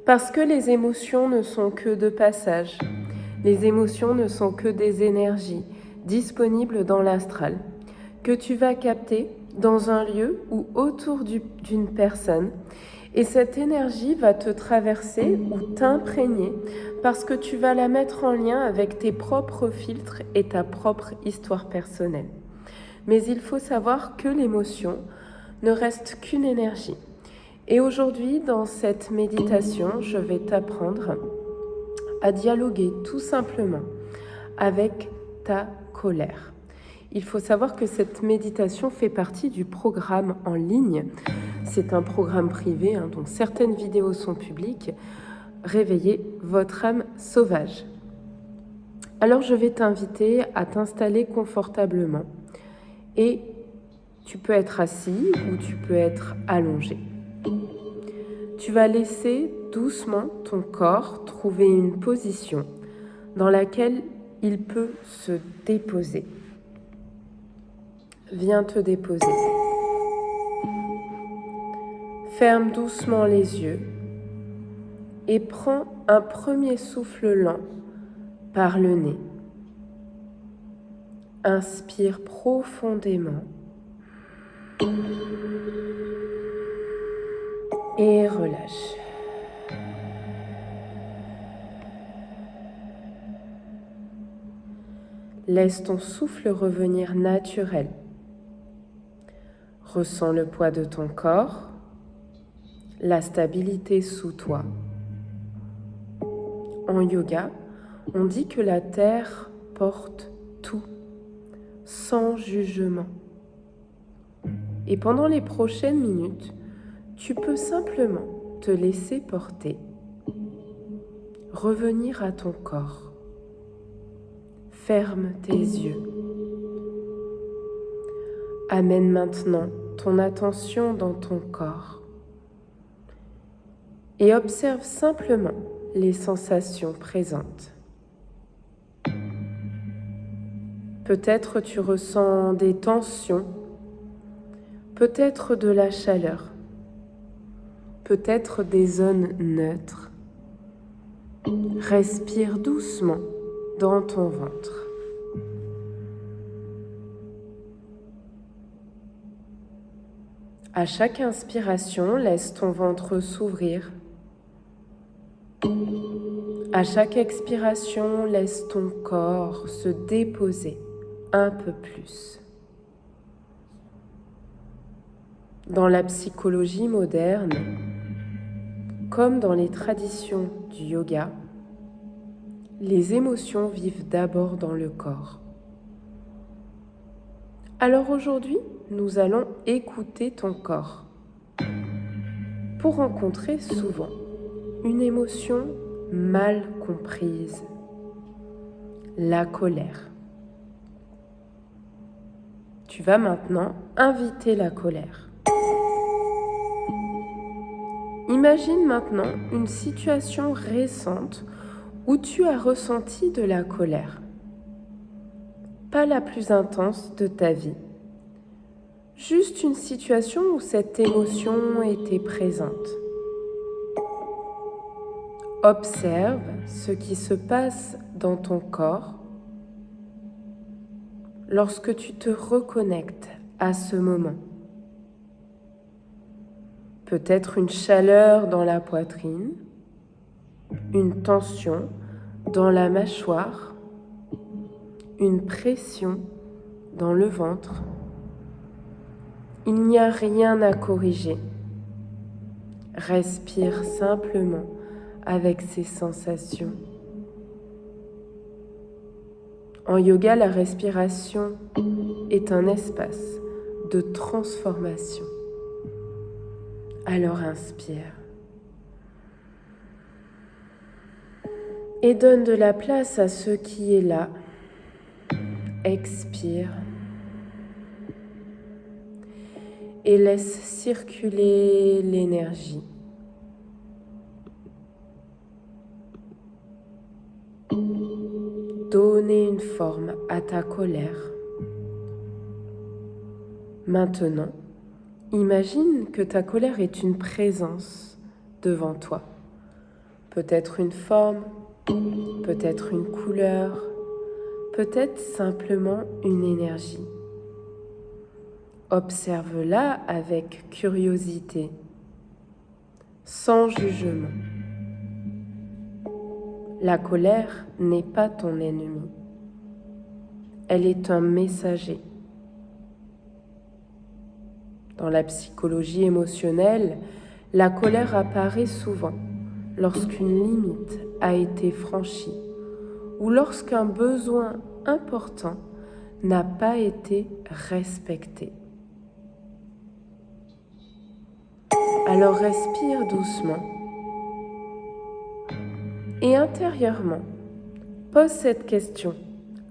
Parce que les émotions ne sont que de passage. Les émotions ne sont que des énergies disponibles dans l'astral, que tu vas capter dans un lieu ou autour d'une personne. Et cette énergie va te traverser ou t'imprégner parce que tu vas la mettre en lien avec tes propres filtres et ta propre histoire personnelle. Mais il faut savoir que l'émotion ne reste qu'une énergie. Et aujourd'hui, dans cette méditation, je vais t'apprendre à dialoguer tout simplement avec ta colère. Il faut savoir que cette méditation fait partie du programme en ligne. C'est un programme privé, donc certaines vidéos sont publiques. Réveillez votre âme sauvage. Alors je vais t'inviter à t'installer confortablement et tu peux être assis ou tu peux être allongé. Tu vas laisser doucement ton corps trouver une position dans laquelle il peut se déposer. Viens te déposer. Ferme doucement les yeux et prends un premier souffle lent par le nez. Inspire profondément et relâche. Laisse ton souffle revenir naturel. Ressens le poids de ton corps, la stabilité sous toi. En yoga, on dit que la terre porte tout, sans jugement. Et pendant les prochaines minutes, tu peux simplement te laisser porter, revenir à ton corps. Ferme tes yeux. Amène maintenant ton attention dans ton corps et observe simplement les sensations présentes. Peut-être tu ressens des tensions, peut-être de la chaleur, peut-être des zones neutres. Respire doucement dans ton ventre. À chaque inspiration, laisse ton ventre s'ouvrir. À chaque expiration, laisse ton corps se déposer un peu plus. Dans la psychologie moderne, comme dans les traditions du yoga, les émotions vivent d'abord dans le corps. Alors aujourd'hui, nous allons écouter ton corps pour rencontrer souvent une émotion mal comprise, la colère. Tu vas maintenant inviter la colère. Imagine maintenant une situation récente où tu as ressenti de la colère. Pas la plus intense de ta vie. Juste une situation où cette émotion était présente. Observe ce qui se passe dans ton corps lorsque tu te reconnectes à ce moment. Peut-être une chaleur dans la poitrine, une tension dans la mâchoire, une pression dans le ventre. Il n'y a rien à corriger. Respire simplement avec ces sensations. En yoga, la respiration est un espace de transformation. Alors inspire. Et donne de la place à ce qui est là. Expire. Et laisse circuler l'énergie. Donner une forme à ta colère. Maintenant, imagine que ta colère est une présence devant toi. Peut-être une forme, peut-être une couleur, peut-être simplement une énergie. Observe-la avec curiosité, sans jugement. La colère n'est pas ton ennemi. Elle est un messager. Dans la psychologie émotionnelle, la colère apparaît souvent lorsqu'une limite a été franchie ou lorsqu'un besoin important n'a pas été respecté. Alors respire doucement et intérieurement, pose cette question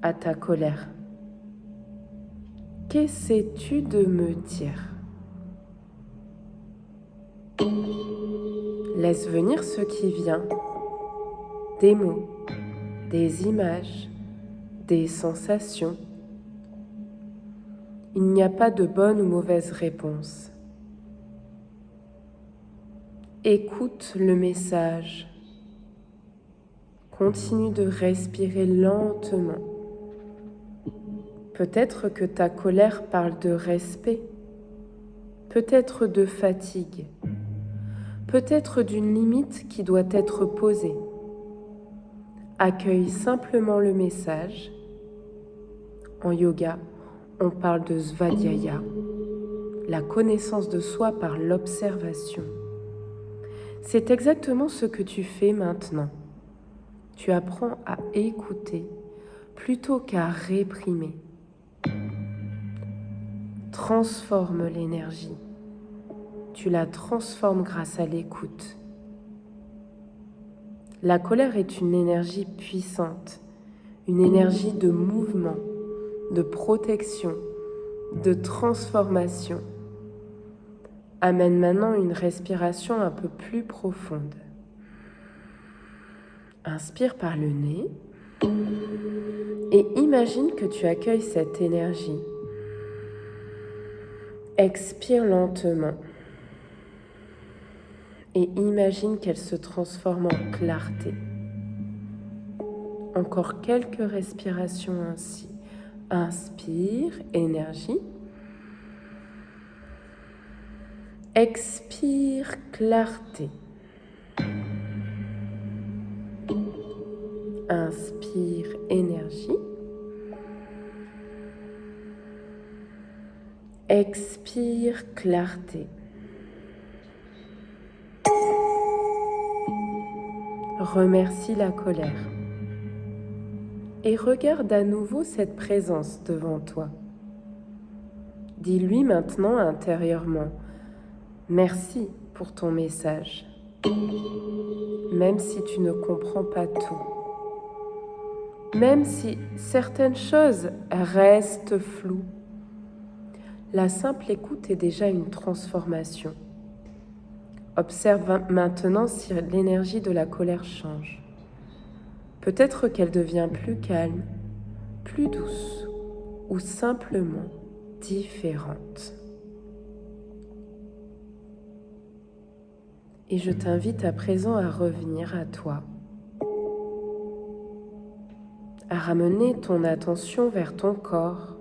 à ta colère. Qu'essaies-tu de me dire ? Laisse venir ce qui vient, des mots, des images, des sensations. Il n'y a pas de bonne ou mauvaise réponse. Écoute le message. Continue de respirer lentement. Peut-être que ta colère parle de respect, peut-être de fatigue, peut-être d'une limite qui doit être posée. Accueille simplement le message. En yoga, on parle de svadhyaya, la connaissance de soi par l'observation. C'est exactement ce que tu fais maintenant. Tu apprends à écouter plutôt qu'à réprimer. Transforme l'énergie. Tu la transformes grâce à l'écoute. La colère est une énergie puissante, une énergie de mouvement, de protection, de transformation. Amène maintenant une respiration un peu plus profonde. Inspire par le nez et imagine que tu accueilles cette énergie. Expire lentement et imagine qu'elle se transforme en clarté. Encore quelques respirations ainsi. Inspire, énergie. Expire, clarté. Inspire, énergie. Expire, clarté. Remercie la colère. Et regarde à nouveau cette présence devant toi. Dis-lui maintenant intérieurement, merci pour ton message, même si tu ne comprends pas tout, même si certaines choses restent floues. La simple écoute est déjà une transformation. Observe maintenant si l'énergie de la colère change. Peut-être qu'elle devient plus calme, plus douce ou simplement différente. Et je t'invite à présent à revenir à toi, à ramener ton attention vers ton corps,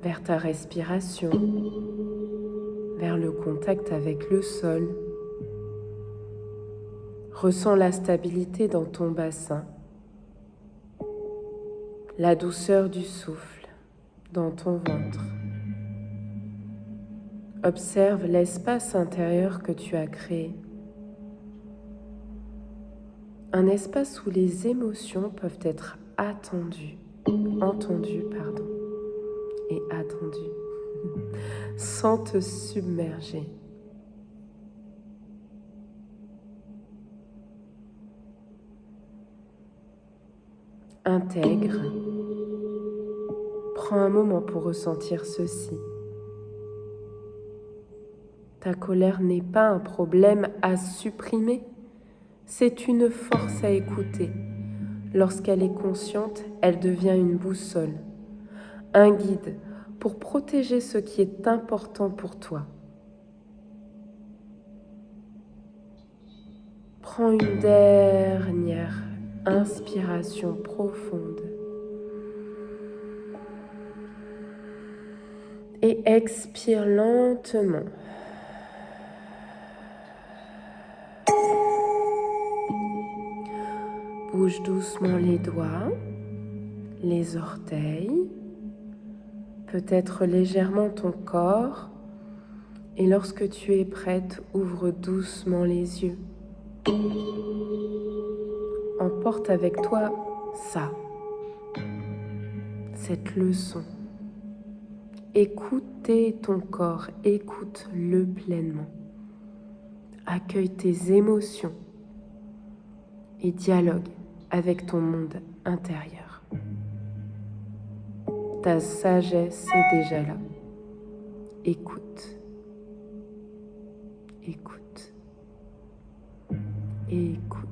vers ta respiration, vers le contact avec le sol. Ressens la stabilité dans ton bassin, la douceur du souffle dans ton ventre. Observe l'espace intérieur que tu as créé. Un espace où les émotions peuvent être entendues et attendues, sans te submerger. Intègre. Prends un moment pour ressentir ceci. Ta colère n'est pas un problème à supprimer, c'est une force à écouter. Lorsqu'elle est consciente, elle devient une boussole, un guide pour protéger ce qui est important pour toi. Prends une dernière inspiration profonde. Et expire lentement. Bouge doucement les doigts, les orteils, peut-être légèrement ton corps. Et lorsque tu es prête, ouvre doucement les yeux. Emporte avec toi ça, cette leçon. Écoutez ton corps, écoute-le pleinement. Accueille tes émotions et dialogue avec ton monde intérieur. Ta sagesse est déjà là. Écoute, écoute, écoute.